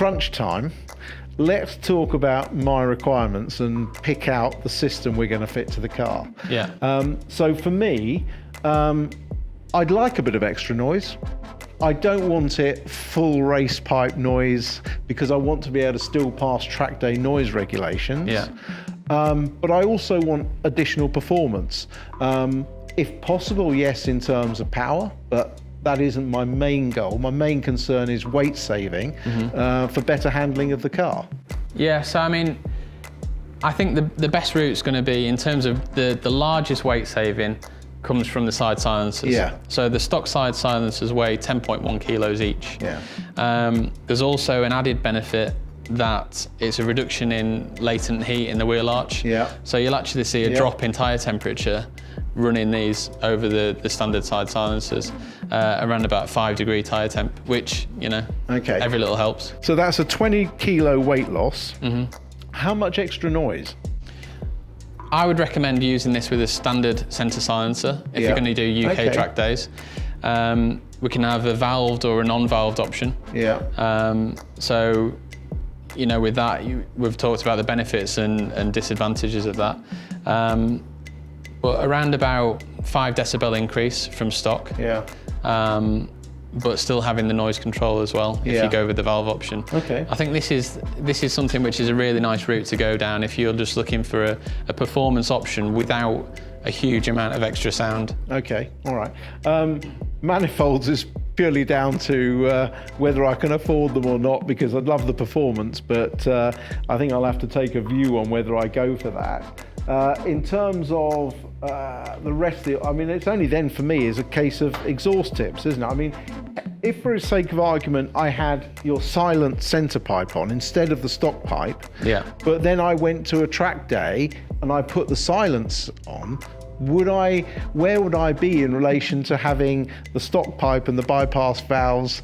crunch time, let's talk about my requirements and pick out the system we're going to fit to the car. Yeah. So for me, I'd like a bit of extra noise. I don't want it full race pipe noise because I want to be able to still pass track day noise regulations. Yeah. But I also want additional performance. If possible, yes, in terms of power, but that isn't my main goal. My main concern is weight saving for better handling of the car. Yeah, so I mean, I think the best route is going to be, in terms of the largest weight saving, comes from the side silencers. Yeah. So the stock side silencers weigh 10.1 kilos each. Yeah. There's also an added benefit that it's a reduction in latent heat in the wheel arch. Yeah. So you'll actually see a drop in tyre temperature running these over the standard side silencers, around about 5-degree tyre temp, which, you know, every little helps. So that's a 20 kilo weight loss. How much extra noise? I would recommend using this with a standard centre silencer if you're going to do UK track days. We can have a valved or a non-valved option. Yeah. So, you know, with that, we've talked about the benefits and disadvantages of that. But around about 5 decibel increase from stock. Yeah. But still having the noise control as well if you go with the valve option. Okay. I think this is something which is a really nice route to go down if you're just looking for a performance option without a huge amount of extra sound. Okay, all right. Manifolds is purely down to whether I can afford them or not, because I'd love the performance, but I think I'll have to take a view on whether I go for that. In terms of the rest of it, I mean, it's only then for me is a case of exhaust tips, isn't it? I mean, if for the sake of argument I had your silent centre pipe on instead of the stock pipe, but then I went to a track day and I put the silence on, where would I be in relation to having the stock pipe and the bypass valves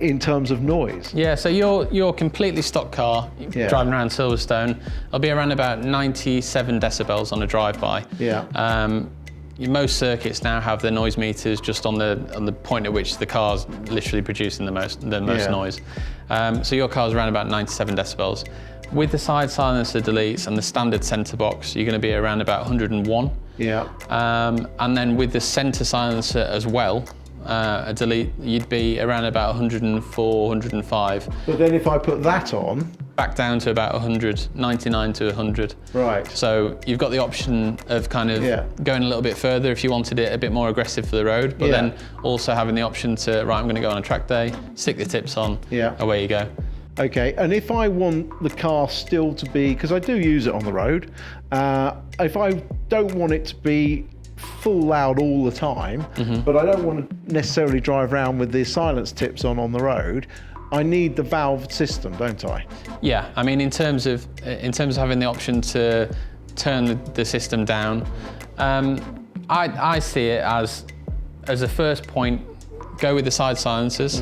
in terms of noise? Yeah, so your completely stock car driving around Silverstone, it'll be around about 97 decibels on a drive-by. Yeah. Most circuits now have their noise meters just on the point at which the car's literally producing the most noise. So your car's around about 97 decibels. With the side silencer deletes and the standard centre box, you're going to be around about 101. Yeah. And then with the centre silencer as well, a delete, you'd be around about 104, 105. But then if I put that on, back down to about 100, 99 to 100. Right. So you've got the option of kind of going a little bit further if you wanted it a bit more aggressive for the road, but then also having the option to, right, I'm going to go on a track day, stick the tips on, away you go. Okay, and if I want the car still to be, because I do use it on the road, if I don't want it to be full loud all the time, but I don't want to necessarily drive around with the silence tips on the road, I need the valved system, don't I? Yeah, I mean, in terms of having the option to turn the system down, I see it as a first point, go with the side silencers.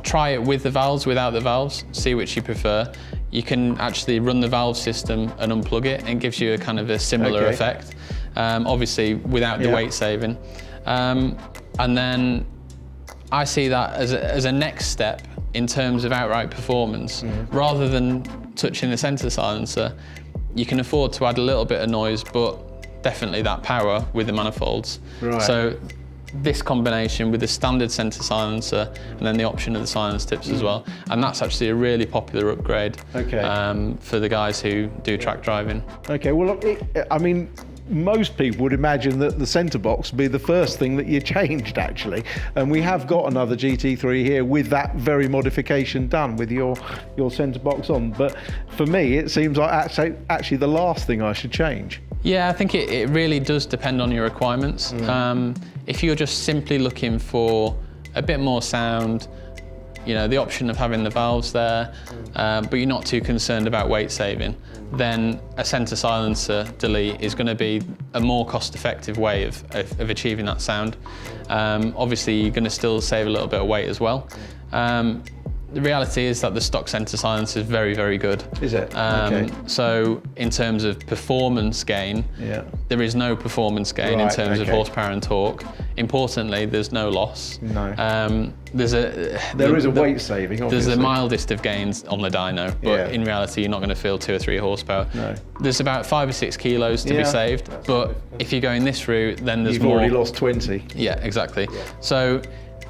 Try it with the valves, without the valves, see which you prefer. You can actually run the valve system and unplug it, and it gives you a kind of a similar effect. Obviously without the weight saving. And then I see that as a next step in terms of outright performance. Rather than touching the centre silencer, you can afford to add a little bit of noise, but definitely that power with the manifolds. Right. So this combination with the standard centre silencer and then the option of the silence tips as well. And that's actually a really popular upgrade for the guys who do track driving. Okay, well, I mean, most people would imagine that the centre box would be the first thing that you changed, actually. And we have got another GT3 here with that very modification done with your centre box on. But for me, it seems like actually the last thing I should change. Yeah, I think it really does depend on your requirements. If you're just simply looking for a bit more sound, you know, the option of having the valves there, but you're not too concerned about weight saving, then a centre silencer delete is going to be a more cost-effective way of achieving that sound. Obviously, you're going to still save a little bit of weight as well. the reality is that the stock centre silence is very, very good. Is it? Okay. So in terms of performance gain, there is no performance gain in terms of horsepower and torque. Importantly, there's no loss. No. There is a weight saving, obviously. There's the mildest of gains on the dyno, but in reality, you're not going to feel 2 or 3 horsepower. No. There's about 5 or 6 kilos to be saved, but if you're going this route, then there's more. You've already lost 20. Yeah, exactly. Yeah. So,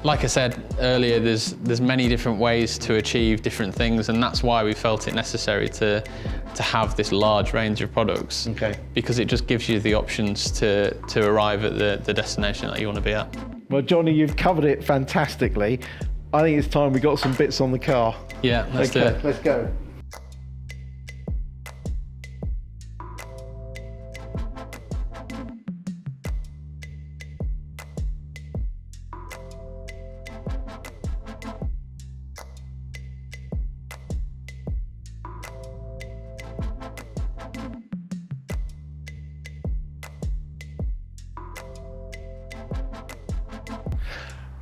like I said earlier, there's many different ways to achieve different things, and that's why we felt it necessary to have this large range of products. Okay. Because it just gives you the options to arrive at the destination that you want to be at. Well, Johnny, you've covered it fantastically. I think it's time we got some bits on the car. Yeah, let's do it. Let's go.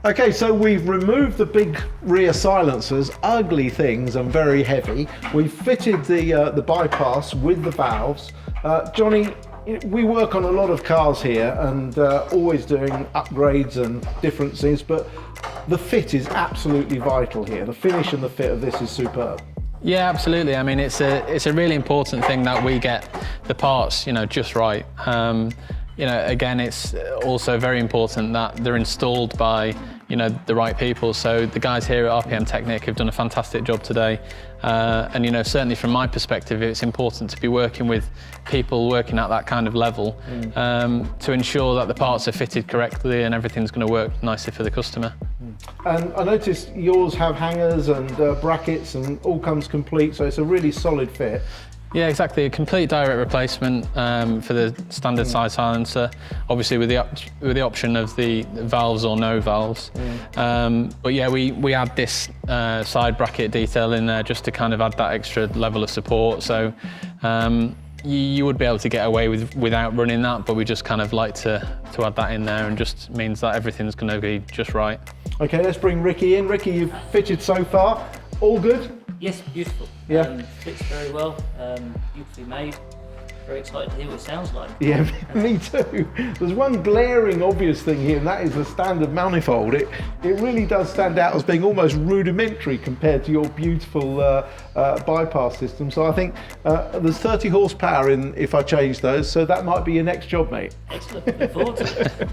Okay, so we've removed the big rear silencers, ugly things and very heavy. We've fitted the bypass with the valves. Johnny, we work on a lot of cars here and always doing upgrades and different things, but the fit is absolutely vital here. The finish and the fit of this is superb. Yeah, absolutely. I mean, it's a really important thing that we get the parts, just right. Again, it's also very important that they're installed by the right people. So the guys here at RPM Technik have done a fantastic job today. And certainly from my perspective, it's important to be working with people working at that kind of level to ensure that the parts are fitted correctly and everything's going to work nicely for the customer. And I noticed yours have hangers and brackets and all comes complete, so it's a really solid fit. Yeah, exactly. A complete direct replacement for the standard size silencer, obviously with the option of the valves or no valves. But yeah, we add this side bracket detail in there just to kind of add that extra level of support. So you would be able to get away without running that, but we just kind of like to add that in there, and just means that everything's going to be just right. Okay, let's bring Ricky in. Ricky, you've fitted so far. All good? Yes, beautiful. Yeah. Fits very well, beautifully made. Very excited to hear what it sounds like. Yeah, me too. There's one glaring obvious thing here, and that is the standard manifold. It really does stand out as being almost rudimentary compared to your beautiful bypass system. So I think there's 30 horsepower in if I change those, so that might be your next job, mate. Excellent, looking forward to it.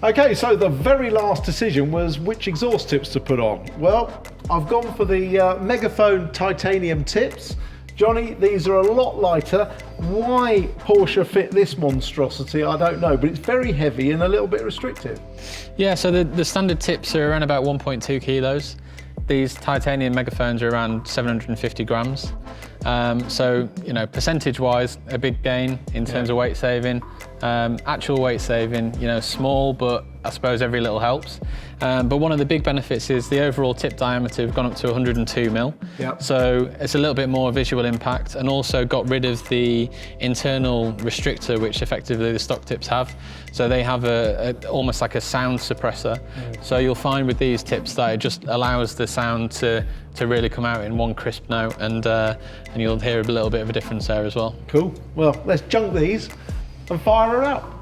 Okay, so the very last decision was which exhaust tips to put on. Well, I've gone for the Megaphone titanium tips. Johnny, these are a lot lighter. Why Porsche fit this monstrosity, I don't know, but it's very heavy and a little bit restrictive. Yeah, so the standard tips are around about 1.2 kilos. These titanium Megaphones are around 750 grams. So, percentage-wise, a big gain in terms of weight saving. Actual weight saving, small, but I suppose every little helps. But one of the big benefits is the overall tip diameter have gone up to 102 mil. Yep. So it's a little bit more visual impact, and also got rid of the internal restrictor, which effectively the stock tips have. So they have almost like a sound suppressor. So you'll find with these tips that it just allows the sound to really come out in one crisp note, and you'll hear a little bit of a difference there as well. Cool. Well, let's junk these and fire her up.